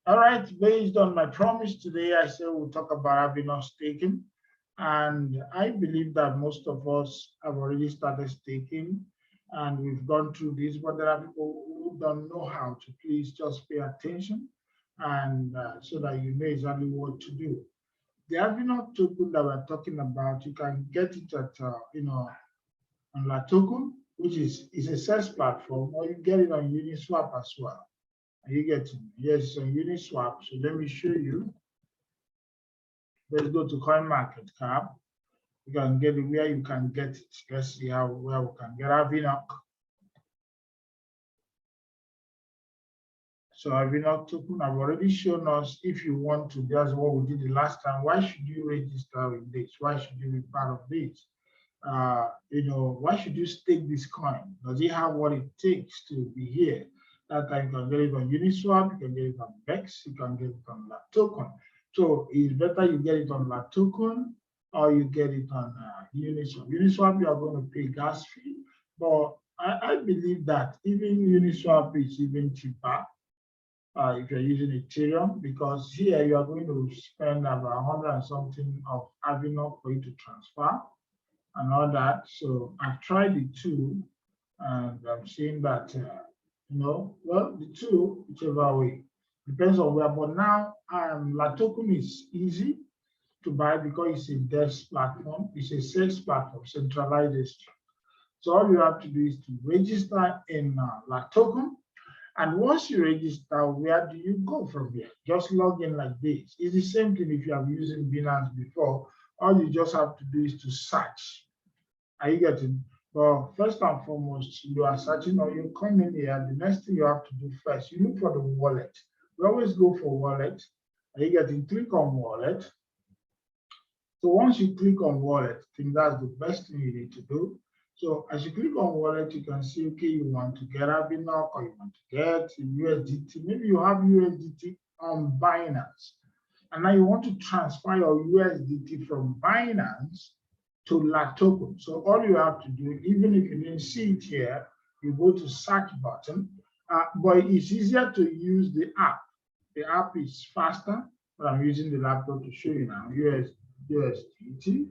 All right, based on my promise today, I said we'll talk about Avinoc staking. And I believe that most of us have already started staking and we've gone through this, but there are people who don't know how to. Please just pay attention and so that you know exactly what to do. The Avinoc token that we're talking about, you can get it at, on La Token, which is a SaaS platform, or you get it on Uniswap as well. Are you getting? Yes, on Uniswap. So let me show you. Let's go to CoinMarketCap. You can get it where you can get it. Let's see where we can get Avinoc. So Avinoc token, I've already shown us if you want to, that's what we did the last time. Why should you register with this? Why should you be part of this? Why should you stake this coin? Does it have what it takes to be here? That time you can get it on Uniswap, you can get it on Bex, you can get it on La Token. So it's better you get it on La Token or you get it on Uniswap. Uniswap, you are going to pay gas fee, but I believe that even Uniswap is even cheaper if you're using Ethereum, because here you are going to spend about 100 and something of Avinoc for you to transfer and all that. So I've tried the two, and I'm seeing that, well, the two, whichever way, depends on where. But now, La Token is easy to buy because it's a DEX platform, it's a SEX platform, centralized exchange. So all you have to do is to register in La Token. And once you register, where do you go from here? Just log in like this. It's the same thing if you have used Binance before. All you just have to do is to search. Are you getting? Well, first and foremost, you are searching or you come in here. The next thing you have to do first, you look for the wallet. We always go for wallet. Are you getting? Click on wallet. So once you click on wallet, I think that's the best thing you need to do. So as you click on wallet, you can see, okay, you want to get Avinoc or you want to get USDT. Maybe you have USDT on Binance. And now you want to transfer your USDT from Binance to La Token. So all you have to do, even if you didn't see it here, you go to search button, but it's easier to use the app. The app is faster, but I'm using the laptop to show you now, USDT.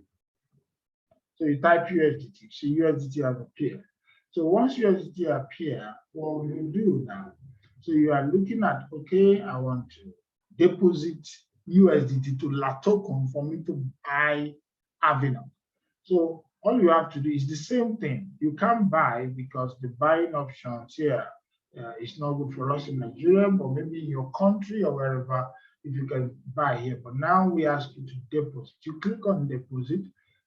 So you type USDT, see USDT has appeared. So once USDT appear, what will you do now? So you are looking at, okay, I want to deposit USDT to La Token for me to buy Avinoc. So all you have to do is the same thing. You can't buy because the buying options here is not good for us in Nigeria, but maybe in your country or wherever, if you can buy here. But now we ask you to deposit. You click on deposit.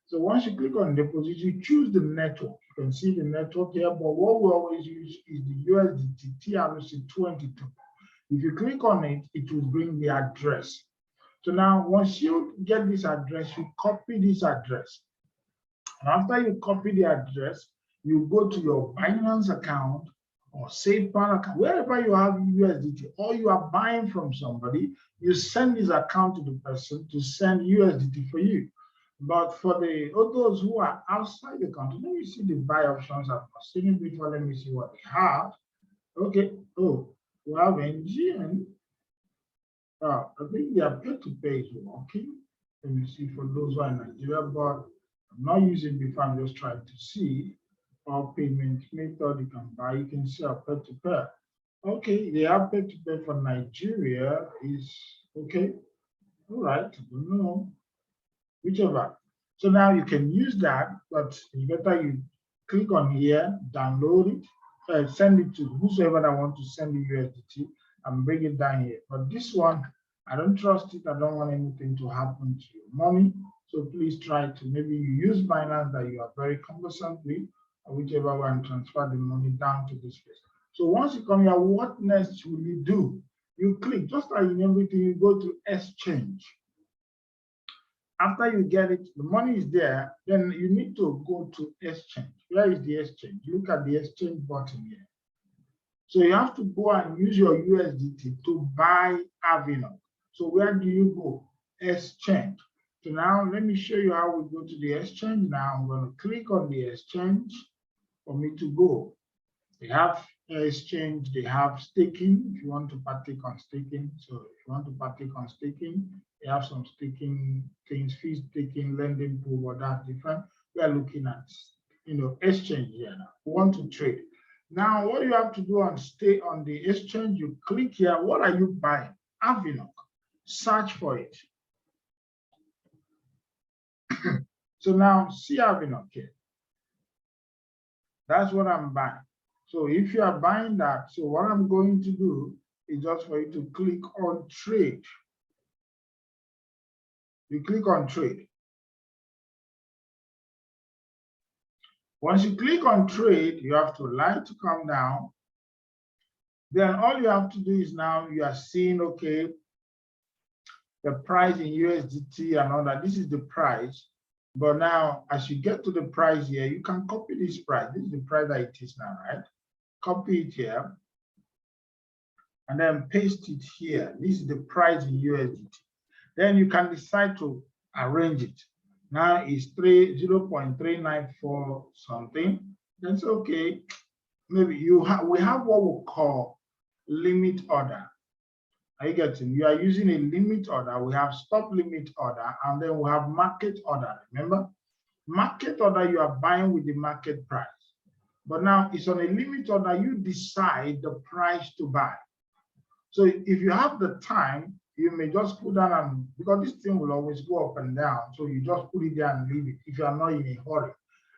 So once you click on deposit, you choose the network. You can see the network here, but what we always use is the USDT TRC20 token. If you click on it, it will bring the address. So now once you get this address, you copy this address. And after you copy the address, you go to your Binance account or SafePal account, wherever you have USDT, or you are buying from somebody, you send this account to the person to send USDT for you. But for those who are outside the country, let me see the buy options. I've not seen it before. Let me see what they have. Okay. Oh, we have NGN. I think their pay-to-pay is working. Let me see for those who are in Nigeria, but I'm not using before. I'm just trying to see our payment method you can buy. You can see our pay-to-pay. Okay, they have pay-to-pay for Nigeria is okay. All right, I don't know. Whichever. So now you can use that, but it's better you click on here, download it, send it to whosoever that want to send the USDT and bring it down here. But this one, I don't trust it. I don't want anything to happen to your money. So please try to, maybe you use Binance that you are very conversant with, or whichever one, transfer the money down to this place. So once you come here, what next will you do? You click, just like in everything, you go to exchange. After you get it, the money is there, then you need to go to exchange. Where is the exchange? Look at the exchange button here. So you have to go and use your USDT to buy Avinoc. So where do you go? Exchange. So now let me show you how we go to the exchange. Now I'm going to click on the exchange for me to go. They have exchange, they have staking if you want to partake on staking. So if you want to partake on staking, they have some staking things, fee staking, lending pool, but that's different. We are looking at exchange here now. We want to trade. Now, what you have to do on stay on the exchange, you click here. What are you buying? Avinoc. Search for it. So now see Avinoc here. That's what I'm buying. So if you are buying that, so what I'm going to do is just for you to click on trade. You click on trade. Once you click on trade, you have to like to come down. Then all you have to do is now you are seeing, okay, the price in USDT and all that. This is the price. But now, as you get to the price here, you can copy this price. This is the price that it is now, right? Copy it here. And then paste it here. This is the price in USDT. Then you can decide to arrange it. Now it's 0.394 something. That's okay. Maybe we have what we call limit order. Are you getting? You are using a limit order. We have stop limit order, and then we have market order. Remember, market order, you are buying with the market price. But now it's on a limit order, you decide the price to buy. So if you have the time, you may just put down, and because this thing will always go up and down, so you just put it there and leave it if you are not in a hurry.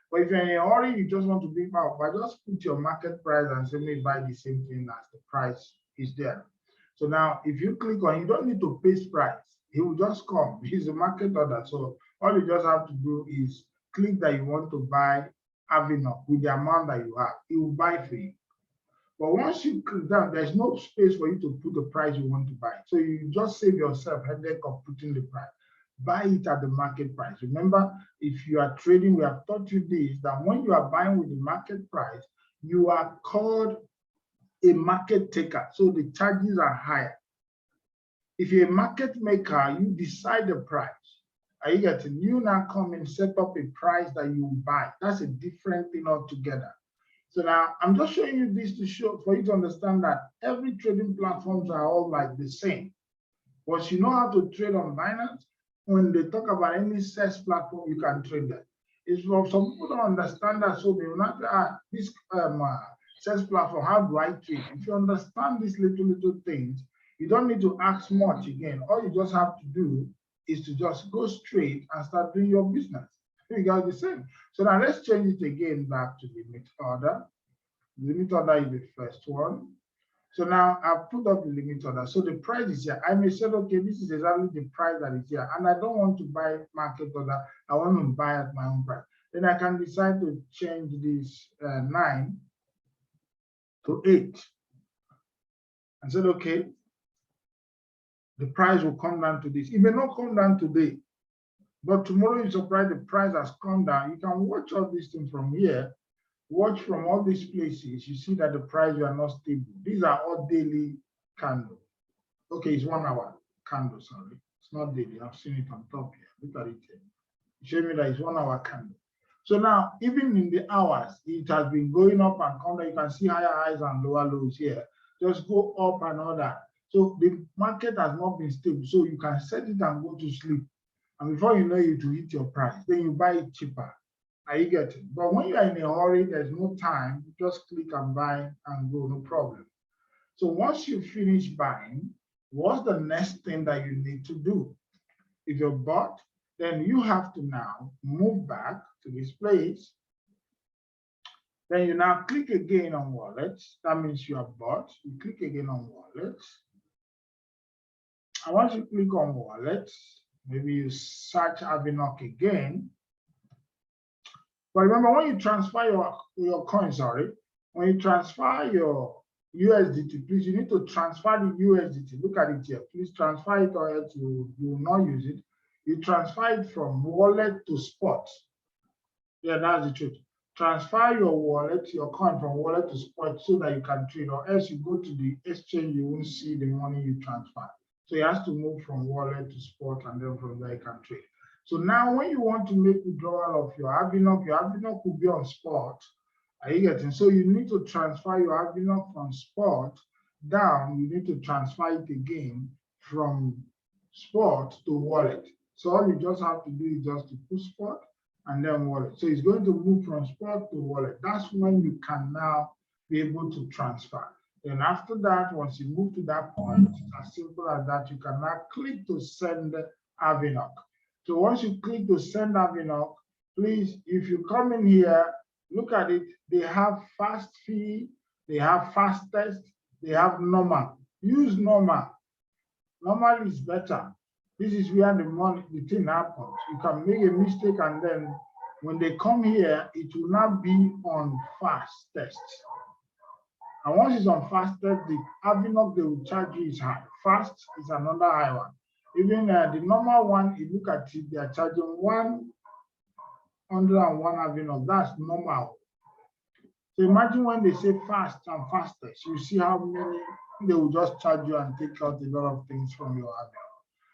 But if you're in a hurry, you just want to be out, but just put your market price and say, maybe buy the same thing as the price is there. So now if you click on, you don't need to paste price. It will just come. It's a market order. So all you just have to do is click that you want to buy Avinoc with the amount that you have. It will buy for you. But once you click down, there's no space for you to put the price you want to buy. So you just save yourself headache of putting the price. Buy it at the market price. Remember, if you are trading, we have taught you this, that when you are buying with the market price, you are called a market taker. So the charges are higher. If you're a market maker, you decide the price. Are you getting? You now come and set up a price that you buy. That's a different thing altogether. So now I'm just showing you this to show for you to understand that every trading platforms are all like the same. Once you know how to trade on Binance, when they talk about any SaaS platform, you can trade that. It's for some people don't understand that, so they will not this SaaS platform, how do I trade? If you understand these little things, you don't need to ask much again. All you just have to do is to just go straight and start doing your business. You got the same. So now let's change it again back to limit order. Limit order is the first one. So now I've put up the limit order. So the price is here. I may say, okay, this is exactly the price that is here. And I don't want to buy market order. I want to buy at my own price. Then I can decide to change this 9 to 8. And said, okay, the price will come down to this. It may not come down today, but tomorrow you're surprised the price has come down. You can watch all these things from here. Watch from all these places. You see that the price are not stable. These are all daily candles. Okay, it's 1 hour candle, sorry. It's not daily. I've seen it on top here. Look at it here. Show me that it's 1 hour candle. So now, even in the hours, it has been going up and come down. You can see higher highs and lower lows here. Just go up and all that. So the market has not been stable. So you can set it and go to sleep. And before you know it, to hit your price, then you buy it cheaper. Are you getting? But when you are in a hurry, there's no time. You just click and buy and go, no problem. So once you finish buying, what's the next thing that you need to do? If you're bought, then you have to now move back to this place. Then you now click again on wallets. That means you are bought. You click again on wallets. And once you click on wallets, maybe you search Avinoc again. But remember, when you transfer your coin, when you transfer your USDT, please, you need to transfer the USDT. Look at it here. Please transfer it or else you will not use it. You transfer it from wallet to spot. Yeah, that's the truth. Transfer your wallet, your coin from wallet to spot so that you can trade, or else you go to the exchange, you won't see the money you transfer. So it has to move from wallet to spot, and then from there you can trade. So now when you want to make withdrawal of your Avinoc will be on spot. Are you getting? So you need to transfer your Avinoc from spot down. You need to transfer it again from spot to wallet. So all you just have to do is just to put spot and then wallet. So it's going to move from spot to wallet. That's when you can now be able to transfer. Then after that, once you move to that point, it's as simple as that. You can now click to send Avinoc. So once you click to send Avinoc, please, if you come in here, look at it. They have fast fee, they have fastest, they have normal. Use normal. Normal is better. This is where the thing happens. You can make a mistake and then when they come here, it will not be on fastest. And once it's on fastest, the Avinoc they will charge you is high. Fast is another high one. Even the normal one, if you look at it, they are charging 101 Avinoc. That's normal. So imagine when they say fast and fastest, you see how many they will just charge you and take out a lot of things from your Avinoc.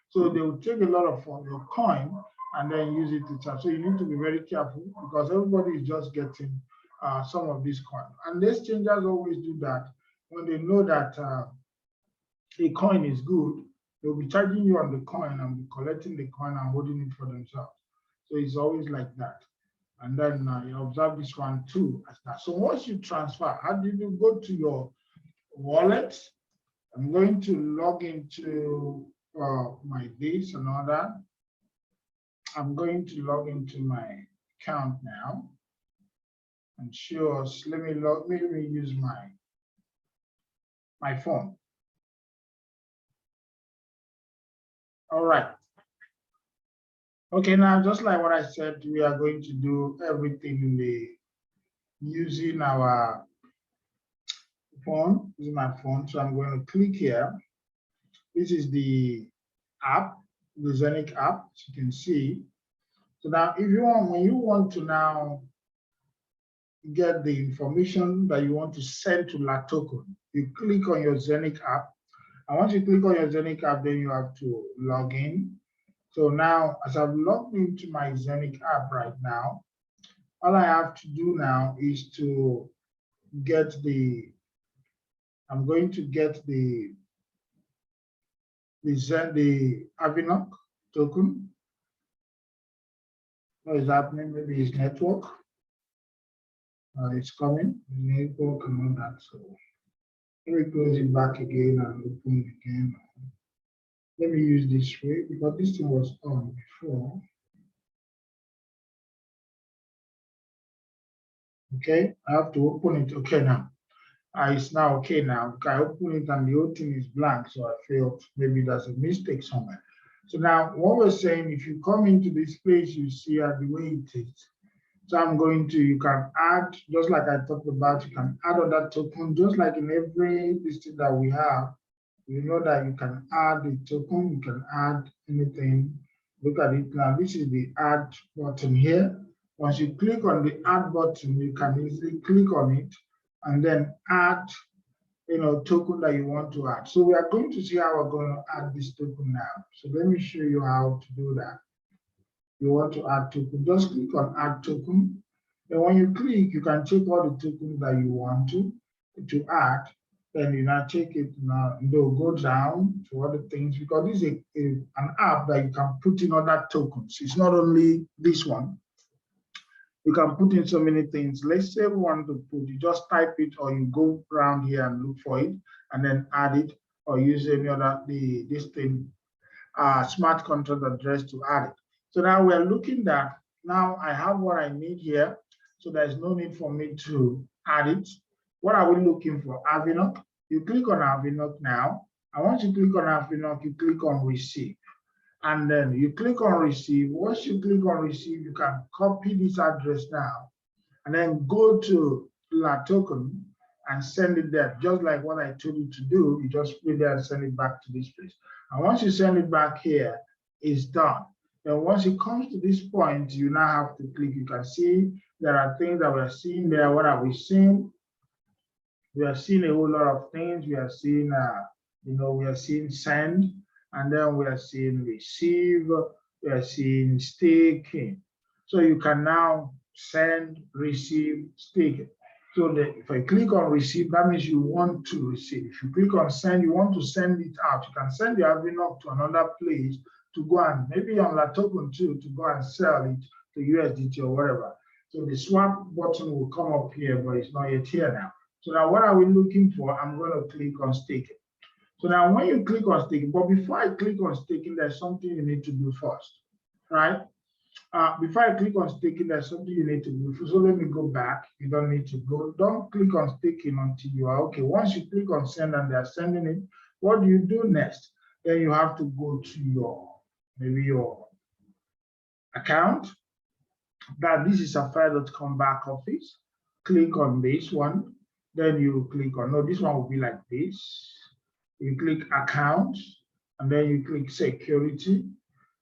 So they will take a lot of your coin and then use it to charge. So you need to be very careful because everybody is just getting some of these coins. And the exchangers always do that when they know that a coin is good, they'll be charging you on the coin and be collecting the coin and holding it for themselves. So it's always like that. And then you observe this one too as that. So once you transfer, how do you go to your wallet? I'm going to log into my this and all that. I'm going to log into my account now and show us. Let me use my phone. All right. Okay, now just like what I said, we are going to do everything using our phone, using my phone. So I'm going to click here. This is the app, the Avinoc app, as you can see. So now if you want, when you want to now get the information that you want to send to La Token, you click on your Avinoc app. And once you click on your Avinoc app, then you have to log in. So now, as I've logged into my Avinoc app right now, all I have to do now is to get I'm going to get the Avinoc token. What is happening? Maybe it's network. It's coming, network and all that. So let me close it back again and open it again. Let me use this way because this thing was on before. Okay, I have to open it. Okay, now it's now okay now. I open it and the whole thing is blank, so I feel maybe there's a mistake somewhere. So now what we're saying, if you come into this place, you see the way it is. So I'm going to, you can add, just like I talked about, you can add other token, just like in every listing that we have. You know that you can add the token, you can add anything. Look at it now. This is the add button here. Once you click on the add button, you can easily click on it and then add, token that you want to add. So we are going to see how we're going to add this token now. So let me show you how to do that. You want to add token, just click on add token. Then when you click, you can check all the tokens that you want to add. Then you now check it now, go down to other things because this is an app that you can put in other tokens. It's not only this one. You can put in so many things. Let's say we want to put, you just type it or you go around here and look for it and then add it or use any other, this thing, smart contract address to add it. So now we're looking at, now I have what I need here. So there's no need for me to add it. What are we looking for? Avinoc. You click on Avinoc now. And once you click on Avinoc, you click on receive. And then you click on receive. Once you click on receive, you can copy this address now. And then go to La Token and send it there. Just like what I told you to do, you just put it there and send it back to this place. And once you send it back here, it's done. Then once it comes to this point, you now have to click. You can see there are things that we're seeing there. What are we seeing? We are seeing a whole lot of things. We are seeing, we are seeing send, and then we are seeing receive. We are seeing staking. So you can now send, receive, stake. So if I click on receive, that means you want to receive. If you click on send, you want to send it out. You can send your Avinoc to another place to go and maybe on La token too, to go and sell it to USDT or whatever. So the swap button will come up here, but it's not yet here now. So now what are we looking for? I'm going to click on staking. So now when you click on staking, but before I click on staking, there's something you need to do first, right? Before I click on staking, there's something you need to do. So let me go back. You don't need to go. Don't click on staking until you are okay. Once you click on send and they're sending it, what do you do next? Then you have to go to maybe your account. That this is sapphire.com back office. Click on this one. Then you click on, no, this one will be like this. You click account, and then you click security.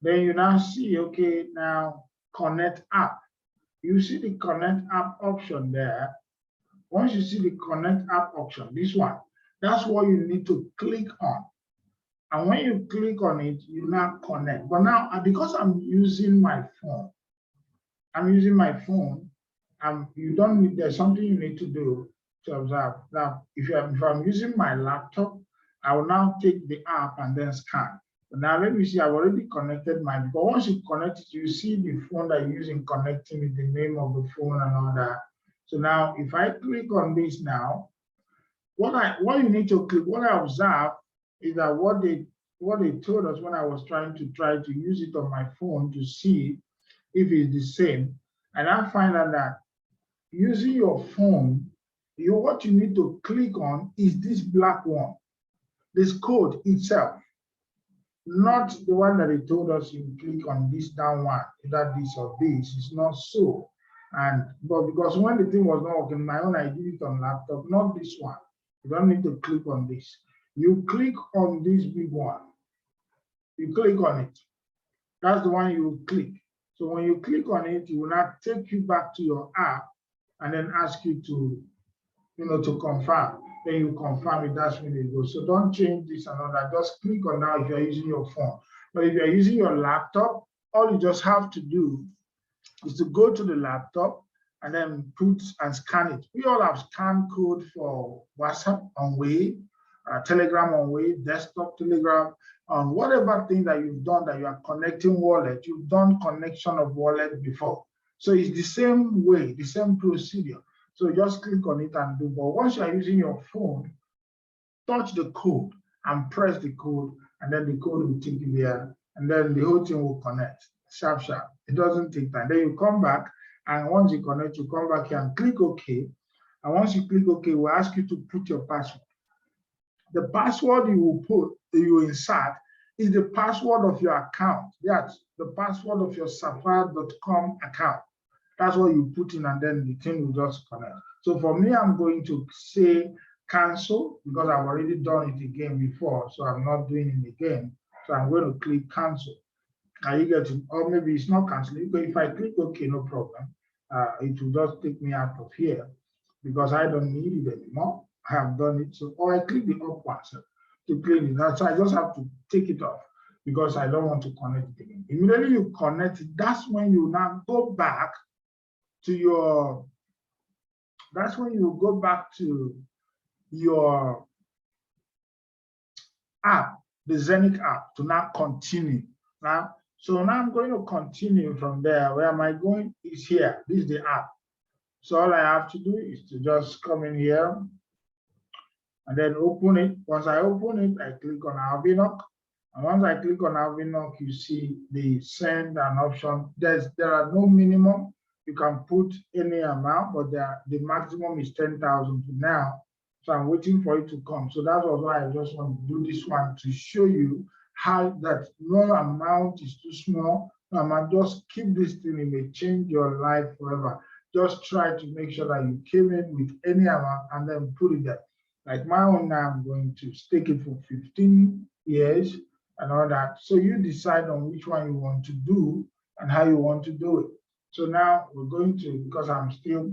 Then you now see, okay, now connect app. You see the connect app option there. Once you see the connect app option, this one, that's what you need to click on. And when you click on it, you now connect. But now, because I'm using my phone, you don't need, there's something you need to do to observe. Now, if I'm using my laptop, I will now take the app and then scan. Now let me see, I've already connected mine. But once you connect it, you see the phone that you're using connecting with the name of the phone and all that. So now if I click on this now, what you need to click, what I observe is that what they told us when I was trying to use it on my phone to see if it's the same. And I find out that using your phone, what you need to click on is this black one, this code itself. Not the one that they told us you click on this down one, either this or this. It's not so. But because when the thing was not working, my own, I did it on laptop, not this one. You don't need to click on this. You click on this big one. You click on it. That's the one you click. So when you click on it, it will not take you back to your app and then ask you to, to confirm. Then you confirm it, that's when it goes. So don't change this and all that. Just click on now if you're using your phone. But if you're using your laptop, all you just have to do is to go to the laptop and then put and scan it. We all have scan code for WhatsApp on Way, Telegram on Way, desktop Telegram, on whatever thing that you've done that you are connecting wallet, you've done connection of wallet before. So it's the same way, the same procedure. So just click on it and do. But once you are using your phone, touch the code and press the code, and then the code will take you there, and then the whole thing will connect. Sharp. It doesn't take time. Then you come back, and once you connect, you come back here and click OK. And once you click OK, we'll ask you to put your password. The password you will insert is the password of your account. That's the password of your sapphire.com account. That's what you put in, and then the thing will just connect. So for me, I'm going to say cancel because I've already done it again before, so I'm not doing it again. So I'm going to click cancel. Now you get it, or maybe it's not canceling, but if I click OK, no problem. It will just take me out of here because I don't need it anymore. I have done it. So, or I click the up one to clean it. So I just have to take it off because I don't want to connect it again. Immediately you connect it, that's when you now go back to your, that's when you go back to your app, the Zenith app, to now continue. Now, so now I'm going to continue from there. Where am I going? Is here. This is the app. So all I have to do is to just come in here and then open it. Once I open it, I click on Avinoc. And once I click on Avinoc, you see the send an option. There are no minimum. You can put any amount, but the maximum is 10,000 now. So I'm waiting for it to come. So that was why I just want to do this one to show you how that no amount is too small. No amount, just keep this thing. It may change your life forever. Just try to make sure that you came in with any amount and then put it there. Like my own now, I'm going to stake it for 15 years and all that. So you decide on which one you want to do and how you want to do it. So now we're going to, because I'm still,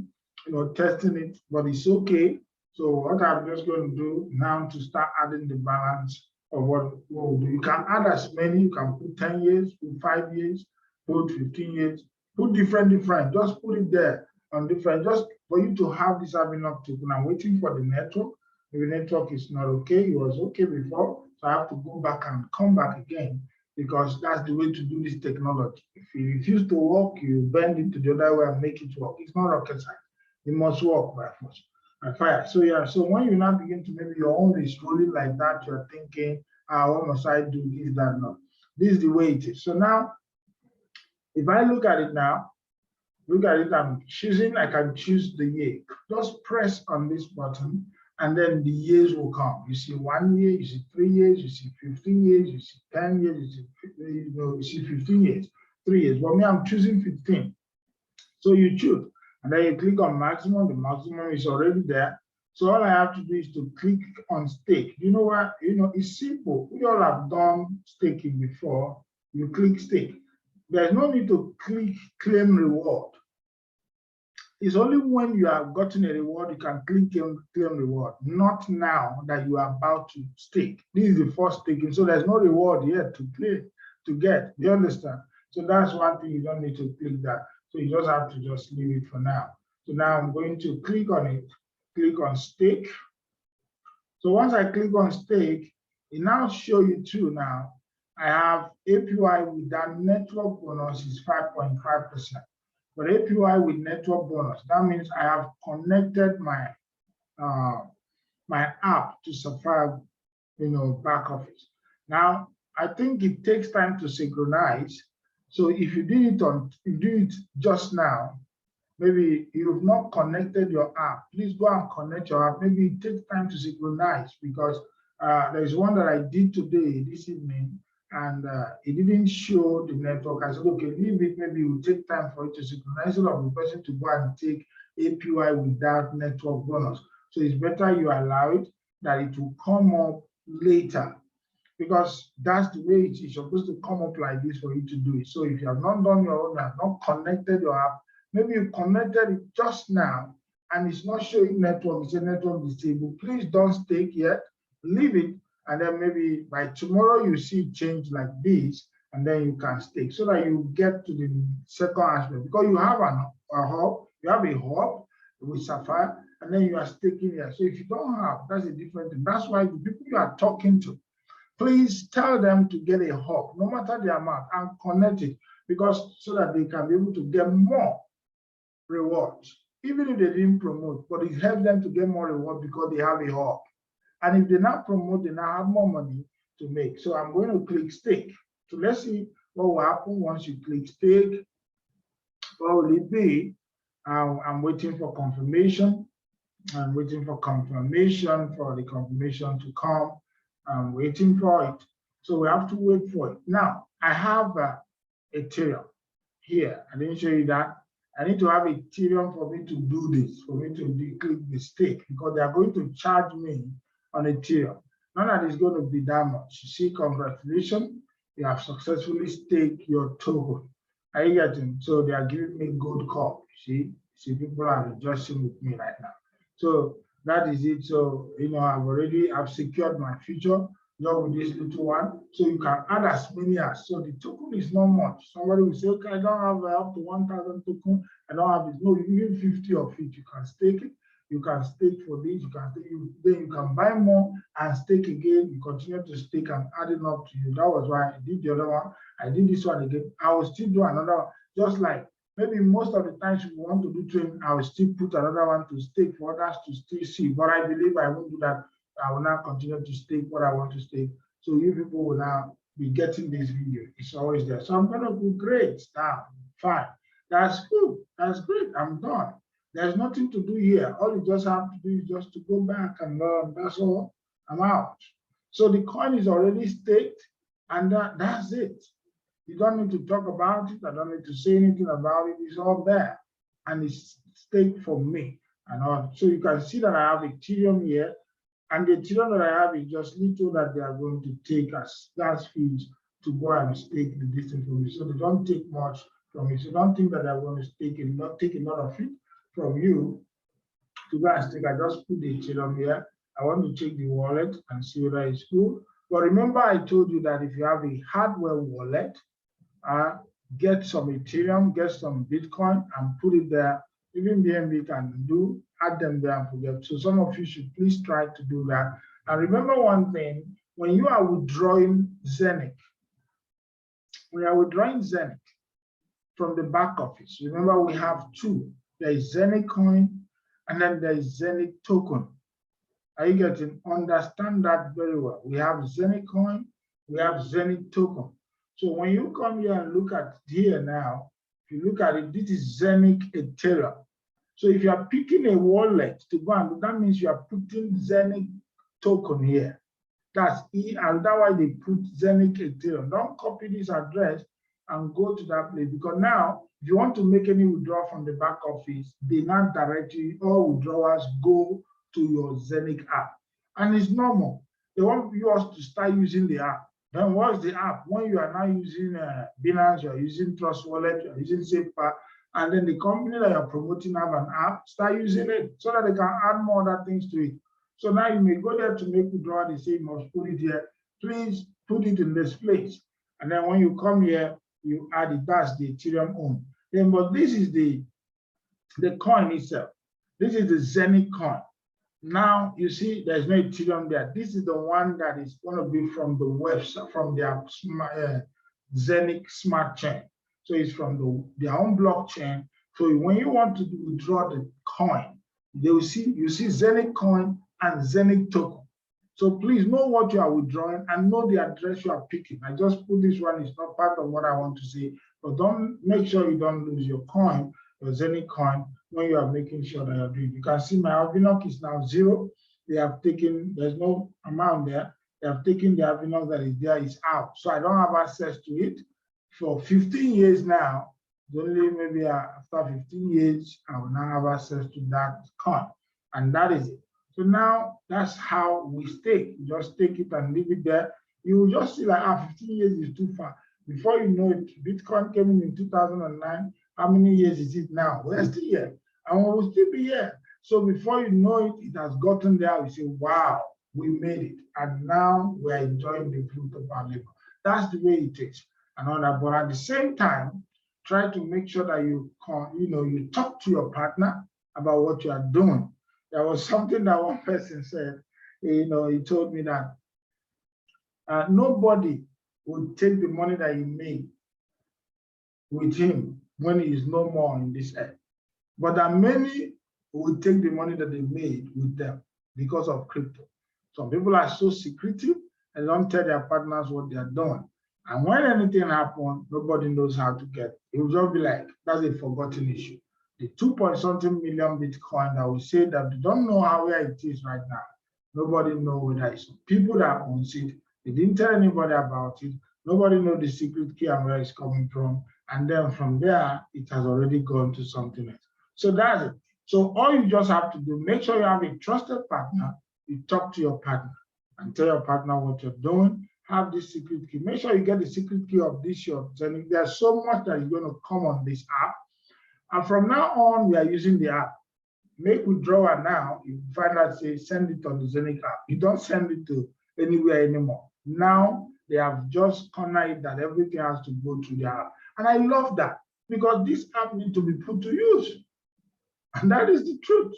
testing it, but it's okay. So what I'm just going to do now to start adding the balance of what we'll do. You can add as many, you can put 10 years, put 5 years, put 15 years, put different, just put it there. on different, just for you to have this Avinoc token. I'm waiting for the network. If the network is not okay, it was okay before, so I have to go back and come back again, because that's the way to do this technology. If you refuse to work, you bend it to the other way and make it work. It's not rocket science. It must work by force and fire. So yeah, so when you now begin to, maybe your own is rolling like that, you're thinking, what must I do, this, that, no. This is the way it is. So now, if I look at it now, look at it, I'm choosing, I can choose the year. Just press on this button and then the years will come. You see 1 year, you see 3 years, you see 15 years, you see 10 years, you see 15 years, 3 years. But me, I'm choosing 15. So you choose, and then you click on maximum. The maximum is already there. So all I have to do is to click on stake. You know what? It's simple. We all have done staking before. You click stake. There's no need to click claim reward. It's only when you have gotten a reward you can click claim reward, not now that you are about to stake. This is the first staking, so there's no reward yet to get. You understand? So that's one thing, you don't need to click that. So you just have to just leave it for now. So now I'm going to click on it, click on stake. So once I click on stake, it now show you too now. I have APY with that network bonus is 5.5%. But APY with network bonus, that means I have connected my my app to Sapphire, back office. Now, I think it takes time to synchronize. So if you do it just now, maybe you've not connected your app, please go and connect your app. Maybe it takes time to synchronize, because there's one that I did today, this evening, and it didn't show the network. I said, okay, leave it, maybe it will take time for it to synchronize, instead of the person to go and take APY without network bonus. So it's better you allow it, that it will come up later, because that's the way it's supposed to come up like this for you to do it. So if you have not done your own, you have not connected your app, maybe you connected it just now and it's not showing network, it's a network disabled, please don't stake yet, leave it, and then maybe by tomorrow you see change like this, and then you can stake, so that you get to the second aspect, because you have a hub, you have a hub with Sapphire, and then you are staking here. So if you don't have, that's a different thing. That's why the people you are talking to, please tell them to get a hub, no matter the amount, and connect it, because so that they can be able to get more rewards, even if they didn't promote, but it helps them to get more reward because they have a hub. And if they now promote, they now have more money to make. So I'm going to click stake. So let's see what will happen once you click stake. What will it be? I'm waiting for confirmation. I'm waiting for confirmation, for the confirmation to come. I'm waiting for it. So we have to wait for it. Now, I have Ethereum here. I didn't show you that. I need to have Ethereum for me to do this, for me to click the stake, because they are going to charge me on Ethereum. None that is going to be that much. You see, congratulations, you have successfully staked your token. Are you getting? So they are giving me gold cup. See, people are rejoicing with me right now. So that is it. So I've secured my future just with this little one. So you can add as many as. So the token is not much. Somebody will say, okay, I don't have up to 1,000 token. I don't have it. No, even 50 of it, you can stake it. You can stake for this. You can stake, then you can buy more and stake again. You continue to stake and adding up to you. That was why I did the other one. I did this one again. I will still do another one. Just like maybe most of the times if you want to do trading, I will still put another one to stake for others to still see. But I believe I won't do that. I will now continue to stake what I want to stake. So you people will now be getting this video. It's always there. So I'm going to go great. Now, fine. That's good. That's great. I'm done. There's nothing to do here. All you just have to do is just to go back and learn. That's all. I'm out. So the coin is already staked, and that's it. You don't need to talk about it. I don't need to say anything about it. It's all there, and it's staked for me. And all. So you can see that I have Ethereum here, and the Ethereum that I have is just little that they are going to take as gas fees to go and stake the distance from me. So they don't take much from me. So don't think that they're going to take a lot of it from you to go and stake. I just put the Ethereum here. I want to check the wallet and see whether it's good. But remember, I told you that if you have a hardware wallet, get some Ethereum, get some Bitcoin, and put it there Even BNB can do, add them there and forget. So some of you should please try to do that. And remember one thing, when you are withdrawing Zenith, from the back office, remember we have two. There is Zenith coin and then there is Zenith token. Are you getting? Understand that very well. We have Zenith coin, we have Zenith token. So when you come here and look at here now, if you look at it, this is Zenith Ethereum. So if you are picking a wallet to go and that means you are putting Zenith token here. That's E, and that's why they put Zenith Ethereum. Don't copy this address and go to that place, because now if you want to make any withdrawal from the back office, they now direct you, all withdrawals go to your Zenith app. And it's normal. They want you to start using the app. Then what's the app? When you are now using Binance, you are using Trust Wallet, you are using SafePath, and then the company that you're promoting have an app, start using it so that they can add more other things to it. So now you may go there to make withdrawal, they say you must put it here. Please put it in this place. And then when you come here, you add it. That's the Ethereum own. Then, but this is the coin itself. This is the Zenith coin. Now you see there's no Ethereum there. This is the one that is going to be from the website, from their Zenith smart chain. So it's from their own blockchain. So when you want to withdraw the coin, you see Zenith coin and Zenith token. So please know what you are withdrawing and know the address you are picking. I just put this one, it's not part of what I want to say, but don't make sure you don't lose your coin, your Zenith coin, when you are making sure that you're doing. You can see my Avinoc is now 0. They have taken, there's no amount there. They have taken the Avinoc that is there, is out. So I don't have access to it for 15 years now. Only maybe after 15 years, I will now have access to that coin. And that is it. So now that's how we stake. You just take it and leave it there. You will just see like 15 years is too far. Before you know it, Bitcoin came in 2009. How many years is it now? We're still here. And we will still be here. So before you know it, it has gotten there. We say, wow, we made it. And now we're enjoying the fruit of our labor. That's the way it is. And all that. But at the same time, try to make sure that you talk to your partner about what you are doing. There was something that one person said, he told me that nobody would take the money that he made with him when he is no more in this earth. But that many would take the money that they made with them because of crypto. Some people are so secretive and don't tell their partners what they are doing. And when anything happens, nobody knows how to get it. It will just be like, that's a forgotten issue. The 2-point-something million Bitcoin that we say that they don't know where it is right now. Nobody knows whether it's people that owns it. They didn't tell anybody about it. Nobody knows the secret key and where it's coming from. And then from there, it has already gone to something else. So that's it. So all you just have to do, make sure you have a trusted partner. You talk to your partner and tell your partner what you're doing. Have this secret key. Make sure you get the secret key of this your journey. There's so much that is going to come on this app. And from now on, we are using the app. Make withdrawal now. You find out, say, send it on the Zenith app. You don't send it to anywhere anymore. Now, they have just cornered it that everything has to go through the app. And I love that because this app needs to be put to use. And that is the truth.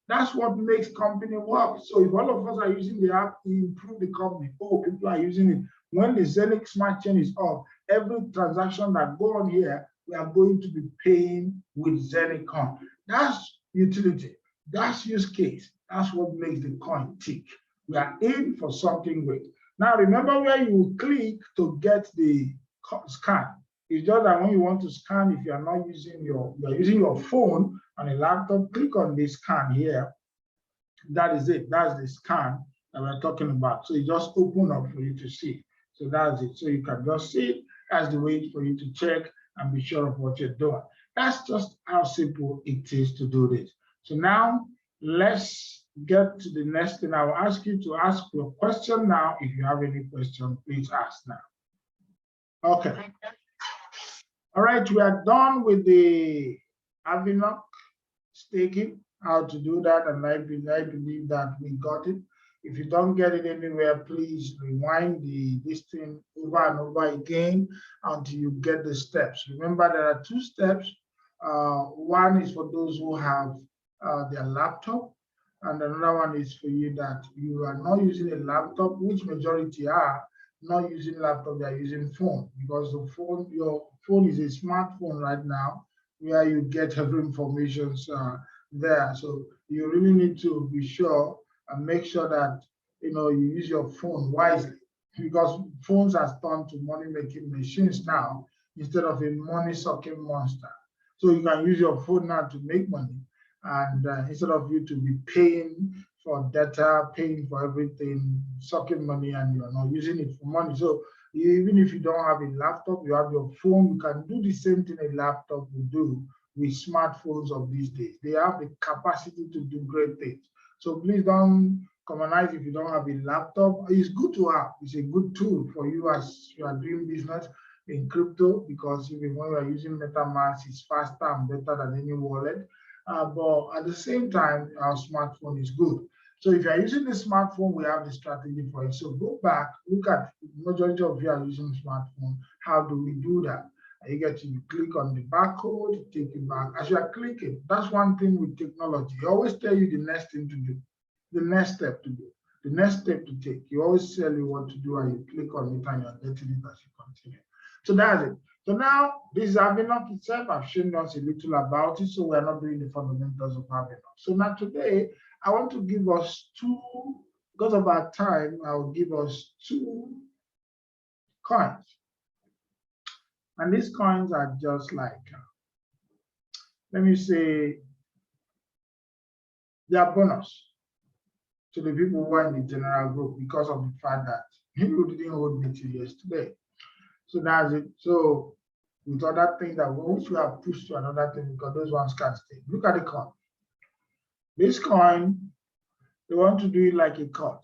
That's what makes company work. So if all of us are using the app, we improve the company. Oh, people are using it. When the Zenith Smart Chain is up, every transaction that go on here, we are going to be paying with Zenith coin. That's utility. That's use case. That's what makes the coin tick. We are in for something great. Now, remember where you click to get the scan. It's just that when you want to scan, if you are not using you're using your phone on a laptop, click on the scan here. That is it. That's the scan that we're talking about. So it just open up for you to see. So that's it. So you can just see it. That's the way for you to check and be sure of what you're doing. That's just how simple it is to do this. So now let's get to the next thing. I will ask you to ask your question now. If you have any question, please ask now. Okay. All right, we are done with the Avinoc staking, how to do that, and I believe that we got it. If you don't get it anywhere, please rewind this thing over and over again until you get the steps. Remember, there are 2 steps One is for those who have their laptop, and another one is for you that you are not using a laptop, which majority are not using laptop, they are using phone, because the phone, your phone is a smartphone right now, where you get every information there. So you really need to be sure and make sure that you use your phone wisely, because phones are turned to money making machines now instead of a money sucking monster. So you can use your phone now to make money, and instead of you to be paying for data, paying for everything, sucking money, and you're not using it for money. So even if you don't have a laptop, you have your phone, you can do the same thing a laptop will do with smartphones of these days. They have the capacity to do great things. So please don't commonize if you don't have a laptop. It's good to have. It's a good tool for you as you are doing business in crypto, because even when you are using MetaMask, it's faster and better than any wallet. But at the same time, our smartphone is good. So if you're using the smartphone, we have the strategy for it. So go back, look at the majority of you are using smartphone. How do we do that? You get to click on the barcode, take it back. As you are clicking, that's one thing with technology. It always tell you the next thing to do, the next step to do, the next step to take. You always tell you what to do, and you click on it and you're getting it as you continue. So that's it. So now this is Avinoc itself. I've shown us a little about it, so we're not doing the fundamentals of Avinoc. So now today, I want to give us two, because of our time, I'll give us two coins. And these coins are just like, let me say, they are bonus to the people who are in the general group, because of the fact that people didn't hold me till yesterday. So that's it. So with other things that once we have pushed to another thing, because those ones can't stay. Look at the coin. This coin, they want to do it like a cut.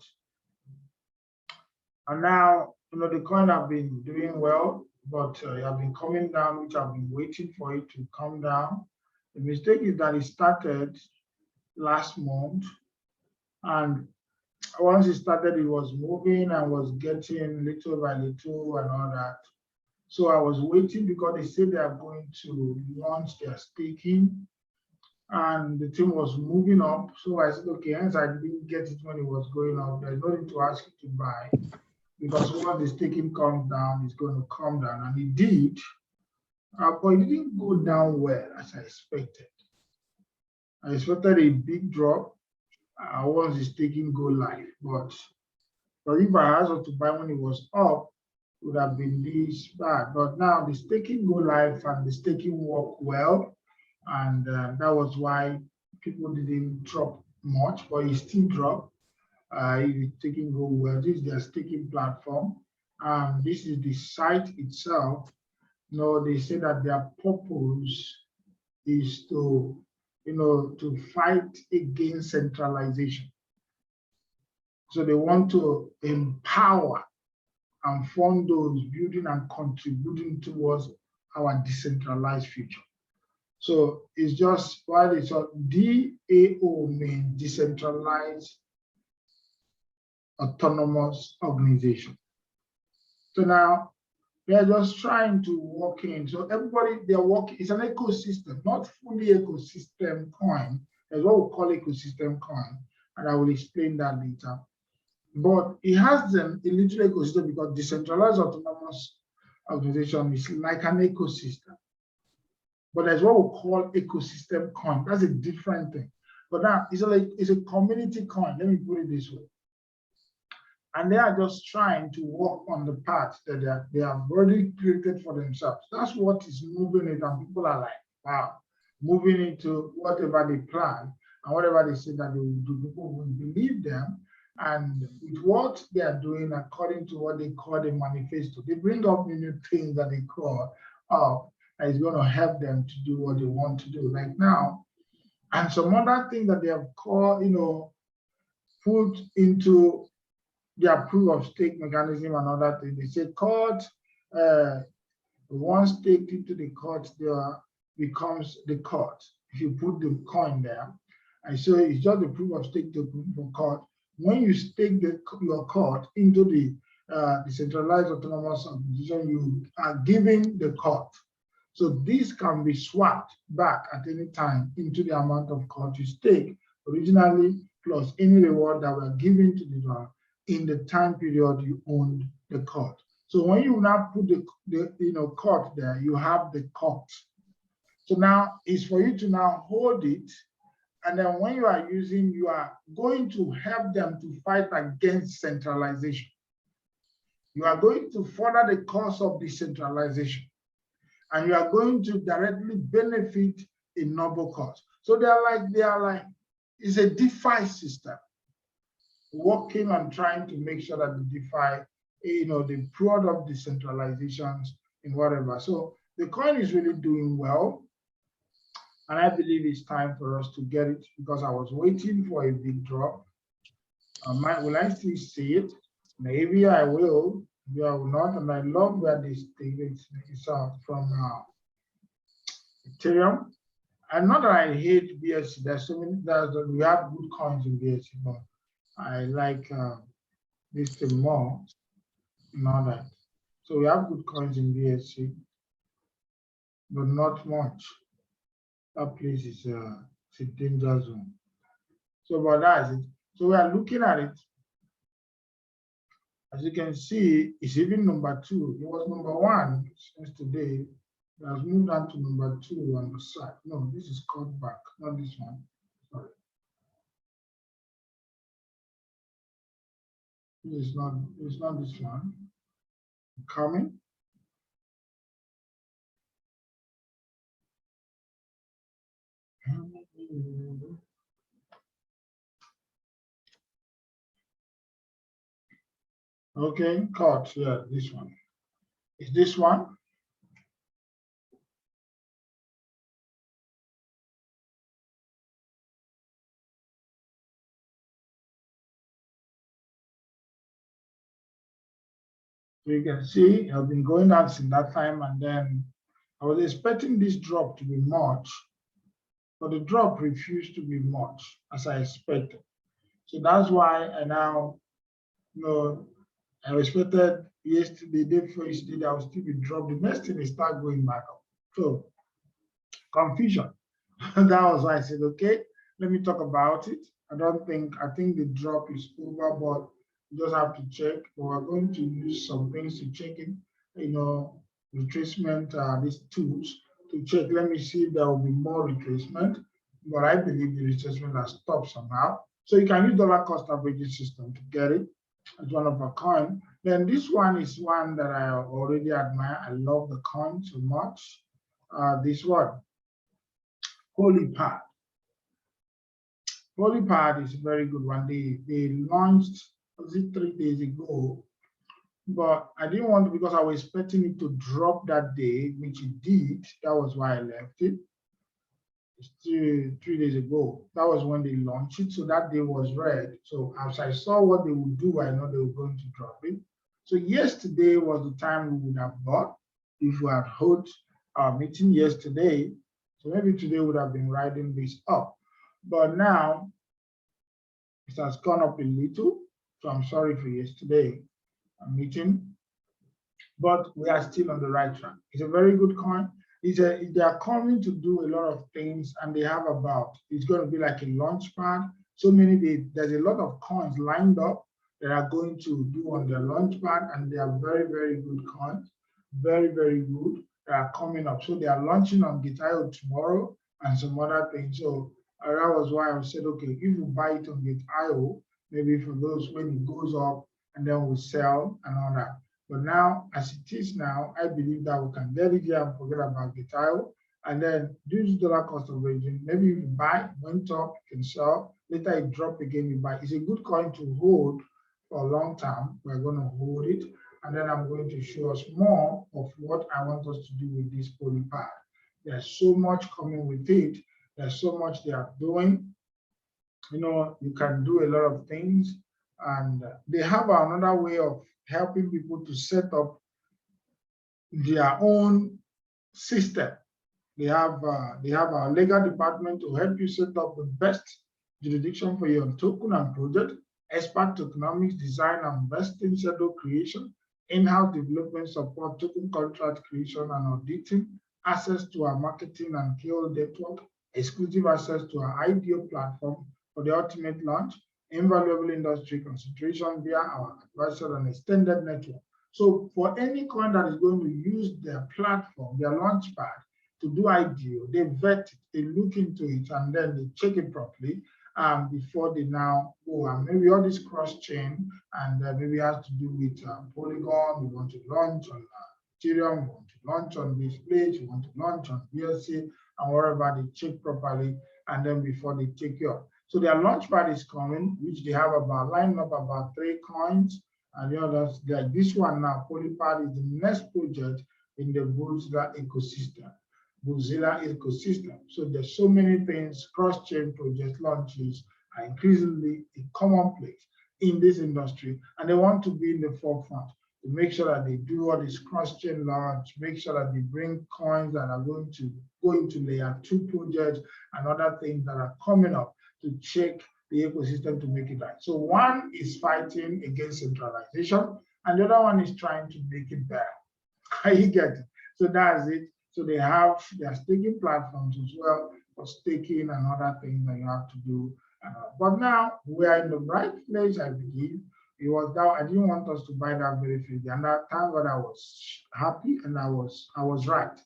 And now, the coin have been doing well, but it have been coming down, which I've been waiting for it to come down. The mistake is that it started last month, and once it started, it was moving and was getting little by little and all that. So I was waiting, because they said they are going to launch their staking, and the thing was moving up. So I said, okay, hence I didn't get it when it was going up. There's no need to ask you to buy, because once the staking comes down, it's going to come down. And it did, but it didn't go down well as I expected. I expected a big drop once the staking go live. But if I asked to buy when it was up, it would have been this bad. But now the staking go live and the staking work well. And that was why people didn't drop much, but it still dropped. If staking go well, this is their staking platform. This is the site itself. They say that their purpose is to, to fight against centralization. So they want to empower and fund those building and contributing towards our decentralized future. So it's just why it's DAO means decentralized autonomous organization. So now they're just trying to work in. So everybody, they're working, it's an ecosystem, not fully ecosystem coin. That's what we call ecosystem coin. And I will explain that later. But it has them a little ecosystem, because decentralized autonomous organization is like an ecosystem. But there's what we call ecosystem coin. That's a different thing. But now it's a community coin. Let me put it this way. And they are just trying to work on the path that they have already created for themselves. That's what is moving it, and people are like, wow, moving into whatever they plan and whatever they say that they will do. People will believe them, and with what they are doing according to what they call the manifesto, they bring up new things that they call that is going to help them to do what they want to do. Like now, and some other thing that they have called, put into their proof of stake mechanism and other things. They say court, once staked into the court, there becomes the court. If you put the coin there, and so it's just the proof of stake to proof of court. When you stake your court into the decentralized autonomous organization, you are giving the court. So this can be swapped back at any time into the amount of court you stake originally, plus any reward that were given to the donor in the time period you owned the court. So when you now put the court there, you have the court. So now it's for you to now hold it, and then when you are using, you are going to help them to fight against centralization. You are going to further the cause of decentralization, and you are going to directly benefit a noble cause. So they are like, it's a DeFi system, working on trying to make sure that the DeFi, the product decentralizations in whatever. So the coin is really doing well. And I believe it's time for us to get it, because I was waiting for a big drop. Will I still see it? Maybe I will, maybe I will not. And I love where this thing is from Ethereum. And not that I hate BSC. There's so many, we have good coins in BSC, but I like this thing more. Not that. So we have good coins in BSC, but not much. That place is a danger zone. So, but that's it. So we are looking at it. As you can see, it's even number 2. It was number 1 since today. It has moved on to number 2 on the side. No, this is called back, not this one. Sorry. It's not this one. Coming. Okay, caught. Yeah, this one. Is this one? So you can see I've been going down since that time, and then I was expecting this drop to be much, but the drop refused to be much as I expected. So that's why I now, I expected yesterday, day before yesterday, I will still be dropped. The next thing is start going back up. So confusion. That was why I said, okay, let me talk about it. I think the drop is over, but you just have to check. But we're going to use some things to check in, retracement, these tools to check. Let me see if there will be more retracement, but I believe the retracement has stopped somehow. So you can use dollar cost averaging system to get it as one of a coin. Then this one is one that I already admire. I love the coin so much. This one, Polypad. Polypad is a very good one. They launched, was it 3 days ago? But I didn't want to, because I was expecting it to drop that day, which it did. That was why I left it. It's 3 days ago. That was when they launched it. So that day was red. So as I saw what they would do, I know they were going to drop it. So yesterday was the time we would have bought if we had held our meeting yesterday. So maybe today would have been riding this up. But now it has gone up a little. So I'm sorry for yesterday meeting, but we are still on the right track. It's a very good coin. They are coming to do a lot of things, and they have it's going to be like a launch pad. So there's a lot of coins lined up that are going to do on their launch pad, and they are very, very good coins, very, very good, that are coming up. So they are launching on Git.io tomorrow and some other things. So that was why I said, okay, if you buy it on Git.io, maybe for those when it goes up, and then we sell and all that. But now, as it is now, I believe that we can get it here and forget about Git.io, and then use dollar cost averaging. Maybe if you buy, went up, you can sell. Later it drop again, you buy. It's a good coin to hold for a long time. We're going to hold it, and then I'm going to show us more of what I want us to do with this Polypad. There's so much coming with it. There's so much they are doing. You can do a lot of things. And they have another way of helping people to set up their own system. They have a legal department to help you set up the best jurisdiction for your token and project, expert tokenomics, design and investing, schedule creation, in-house development support, token contract creation and auditing, access to our marketing and KOL network, exclusive access to our IDO platform for the ultimate launch, invaluable industry consideration via our advisor and extended network. So for any coin that is going to use their platform, their launchpad to do IDO, they vet it, they look into it, and then they check it properly before they now go. And maybe all this cross-chain, and maybe it has to do with Polygon, we want to launch on Ethereum, we want to launch on this place, we want to launch on BSC, and wherever they check properly, and then before they take you up. So their launchpad is coming, which they have about lined up about 3 coins, and the others, like this one now, Polypad is the next project in the Bozilla ecosystem. So there's so many things, cross-chain project launches are increasingly a commonplace in this industry, and they want to be in the forefront to make sure that they do all this cross-chain launch, make sure that they bring coins that are going to go into layer 2 projects and other things that are coming up to check the ecosystem to make it right. So one is fighting against centralization, and the other one is trying to make it better. You get it? So that's it. So they have their staking platforms as well for staking and other things that you have to do. But now we are in the right place, I believe. It was that I didn't want us to buy that very quickly, and that time when I was happy and I was right,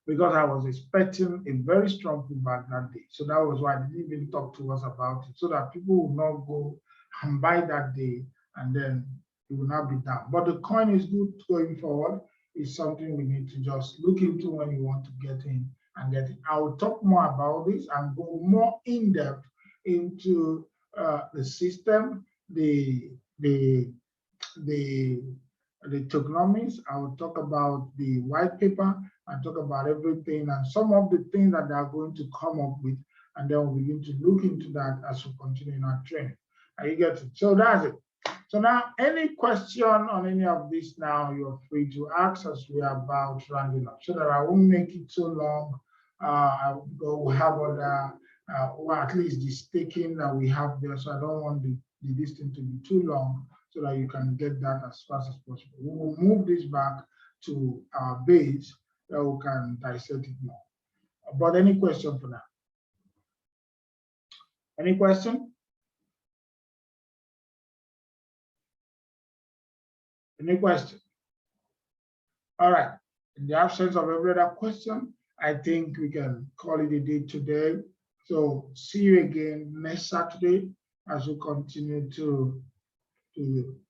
because I was expecting a very strong pullback that day. So that was why I didn't even talk to us about it, so that people would not go and buy that day and then it will not be down. But the coin is good going forward. It's something we need to just look into when you want to get in and get it. I will talk more about this and go more in depth into the system, the tokenomics. I will talk about the white paper and talk about everything and some of the things that they are going to come up with, and then we'll begin to look into that as we continue in our training. Are you get it? So that's it. So now, any question on any of this now, you're free to ask as we are about rounding up, so that I won't make it so long. I will have other, or at least the staking that we have there. So I don't want the distance to be too long, so that you can get that as fast as possible. We will move this back to our base, that we can dissect it more. But any question for now? Any question? Any question? All right. In the absence of every other question, I think we can call it a day today. So see you again next Saturday as we continue to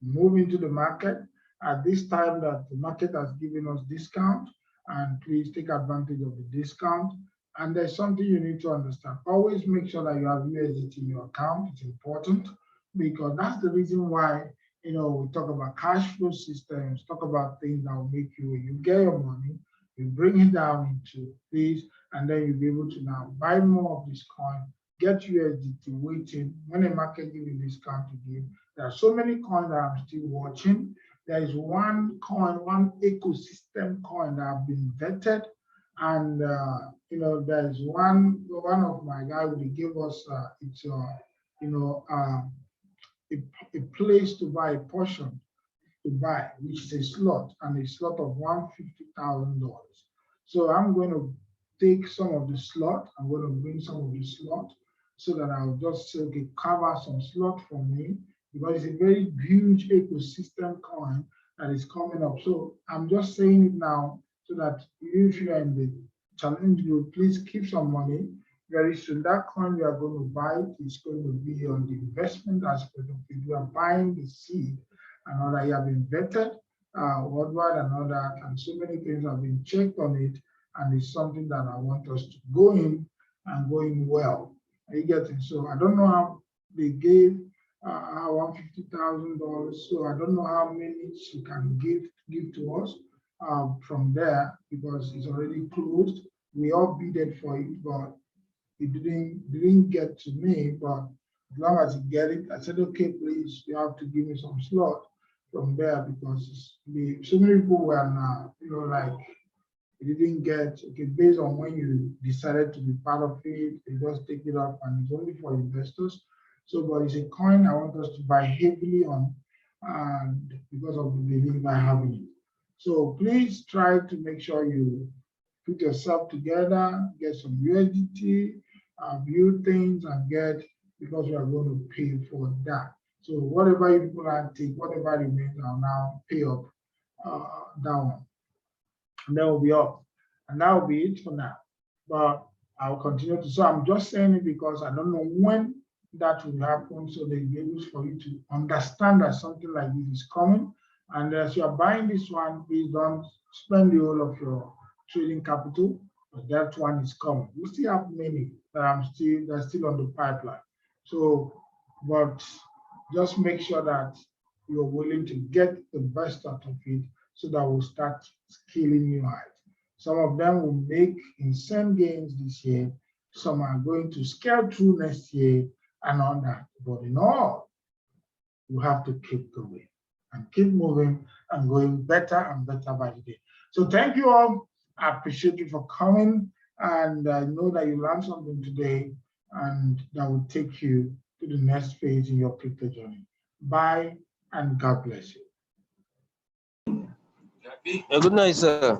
move into the market at this time that the market has given us discount, and please take advantage of the discount. And there's something you need to understand. Always make sure that you have USDT in your account. It's important, because that's the reason why, we talk about cash flow systems, talk about things that will make you get your money, you bring it down into this, and then you'll be able to now buy more of this coin, get USDT waiting. When the market gives you discount to give, there are so many coins that I'm still watching. There is one coin, one ecosystem coin that have been vetted, and there is one of my guys who gave us a place to buy a portion to buy, which is a slot, and a slot of $150,000. So I'm going to take some of the slot. I'm going to bring some of the slot, so that I'll just say, okay, cover some slot for me, because it's a very huge ecosystem coin that is coming up. So I'm just saying it now, so that if you are in the challenge group, please keep some money. Very soon, that coin we are going to buy is going to be on the investment aspect of it. We are buying the seed, and all that you have been vetted worldwide and all that, and so many things have been checked on it, and it's something that I want us to go in and go in well. Are you getting? So I don't know how they gave $150,000, so I don't know how many she can give to us from there, because it's already closed. We all bidded for it, but it didn't get to me. But as long as you get it, I said, okay, please, you have to give me some slot from there, because so many people were now, like, you didn't get, okay, based on when you decided to be part of it, they just take it up, and it's only for investors. So, but it's a coin I want us to buy heavily on, and because of the belief I have in it. So please try to make sure you put yourself together, get some USDT, view things and get, because we are going to pay for that. So whatever you put and take, whatever remains, I'll now pay up that one. And that will be all. And that will be it for now. But I'll continue to. So I'm just saying it because I don't know when that will happen. So they'll be able for you to understand that something like this is coming. And as you are buying this one, please don't spend the whole of your trading capital. But that one is coming. We still have many that that's still on the pipeline. So, but just make sure that you're willing to get the best out of it so that we'll start scaling you out. Some of them will make insane gains this year. Some are going to scale through next year and on that. But in all, you have to keep going and keep moving and going better and better by the day. So thank you all. I appreciate you for coming. And I know that you learned something today and that will take you to the next phase in your crypto journey. Bye and God bless you. Good night, sir.